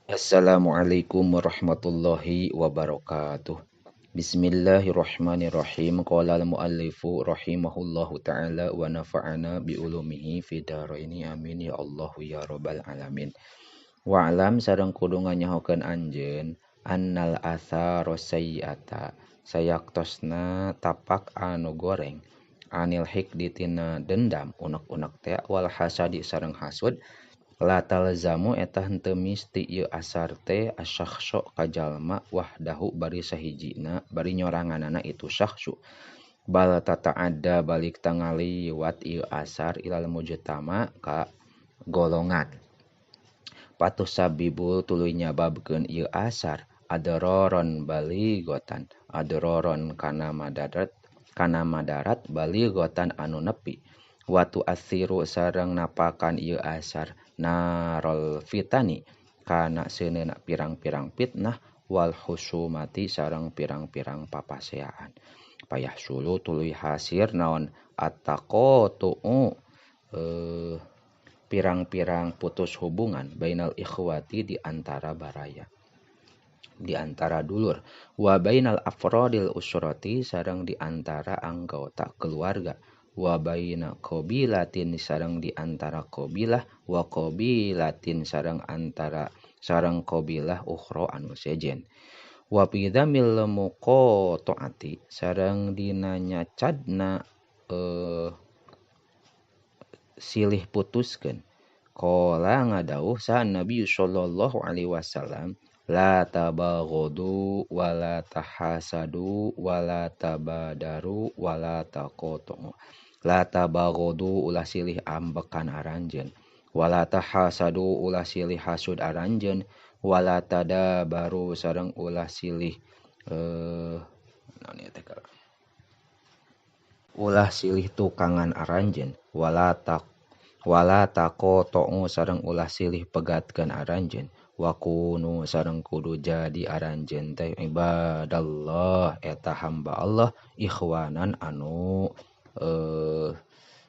Assalamualaikum warahmatullahi wabarakatuh. Bismillahirrahmanirrahim. Qala al-muallifu rahimahullahu taala wa nafa'ana bi ulumihi fid dharaini amin ya Allah ya rabbal alamin. Wa alam sareng kudu nganyahokeun anjeun annal athara sayyiata sayaktosna tapak anu goreng anil hikdi tina dendam unek-unek teh wal hasadi sareng hasud la talzamu eta henteu misti ieu asar teh asyakhsho ka jalma wahdahu bari sahijina bari nyoranganana itu syakhsu bal tata'adda balik tangaliwat ieu asar ilal mujtama ka golongan patus sabibu tuluy nyababkeun ieu asar adroron baligotan adroron kana madarat baligotan anu nepi watu asiru sareng napakan ieu asar narol fitani kana seuneuna pirang-pirang fitnah wal husumati sareng pirang-pirang papaseaan payah sulu tuluy hasir naon attaqatu'u pirang-pirang putus hubungan bainal ikhwati di antara baraya di antara dulur wa bainal afradil usrati sareng di antara anggota keluarga wa baina qabilatin sareng di antara qabilah wa qabilatin sareng qabilah ukhra anu sejen wa bidamil muqataati sareng dina nyacadna silih putuskeun qala ngadawuh sa Nabi sallallahu alaihi wasallam la tabaghadu wala tahasadu wala tabadaru wala taqatu la tabaghadu ulah silih ambekan aranjeun wala tahasadu ulah silih hasud aranjeun wala tadabaru sareng ulah silih naon teh ulah silih tukangan aranjeun wala taqatu sareng ulah silih pegatkeun aranjeun wa kunu sareng kudu jadi aranjeun teh ibadallah eta hamba Allah ikhwanan anu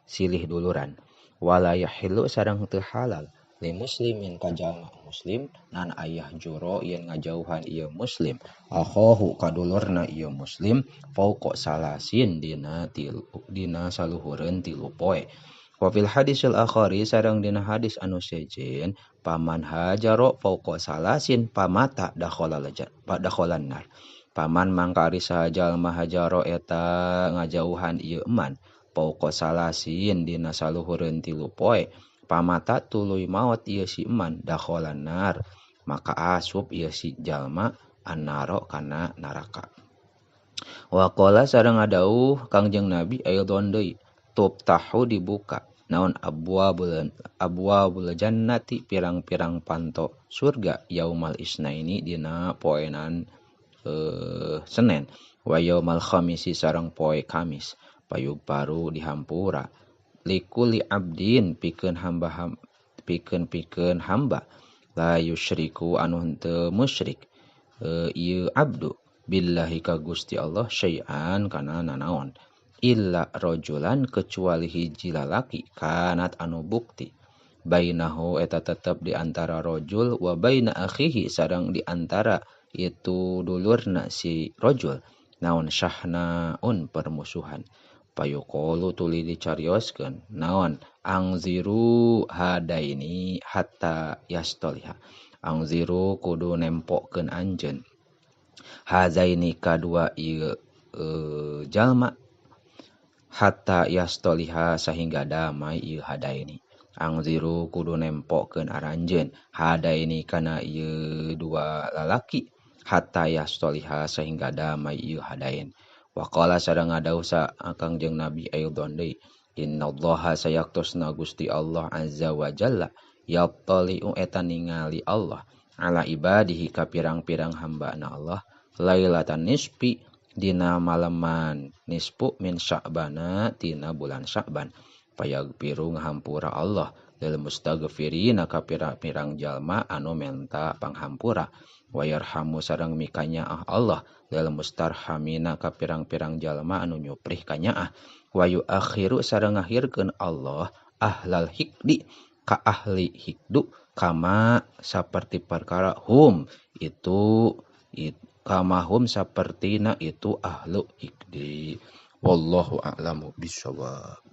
silih duluran wala yahillu sareng teu halal li muslimin ka jalma muslim nan ayah juro yen ngajauhan ieu muslim akhahu kadulurna ieu muslim fauqa salasin dina saluhureun 3 poe wa fil hadisil akhari sareng dina hadis anu sejen paman hajaro fauqa salasin pamata dakhalan nar paman mangkari sajalma hajaro eta ngajauhan ieu eman fauqa salasin dina saluhureun 3 poe pamata tuluy maot ieu si eman dakhalan nar maka asup ieu si jalma annaro kana naraka wa qala sareng ngadawuh Kangjeng Nabi aidon deui tuftahu dibuka naon abwabul jannati pirang-pirang panto surga yaumal isnaini dina poenan Senen wa yaumal khamisi sareng poe Kamis payug baru dihampura likuli abdin pikeun hamba la yusyriku anu henteu musyrik ieu abdu billahi ka Gusti Allah syai'an kana nanaon illa rajulan kecuali hiji lalaki kanat anu bukti bainahu eta tetep di antara rajul wa baina akhihi sareng di antara itu dulurna si rajul naon syahnaun permusuhan payuqulu tuluy dicarioskeun naon angziru hadaini hatta yastaliha angziru kudu nempokeun anjeun hazaini kadua ieu jalma hatta yastaliha sehingga damai ieu hadaini angziru kudu nempokeun aranjeun hadaini kana ieu dua lalaki hatta yastaliha sehingga damai ieu hadain wa qala sareng ngadawuh sa Kangjeng Nabi aidon deui innallaha sayaktosna Gusti Allah azza wa jalla yattali'u eta ningali Allah ala ibadihi ka pirang-pirang hambana Allah lailatan nisfi dina maleman nisfu min sya'bana tina bulan Sya'ban payagpiru ngahampura Allah lil mustaghfirina ka pirang-pirang jalma anu menta panghampura wa yarhamu sareng mikanyaah Allah lil mustarhamina ka pirang-pirang jalma anu nyuprih kanyaah wa yuakhiru sareng ngakhirkeun Allah ahlal hikdi ka ahli hikdu kama seperti perkara hum itu kama hum sepertina itu ahlu ikdi. Wallahu a'lamu bishawab.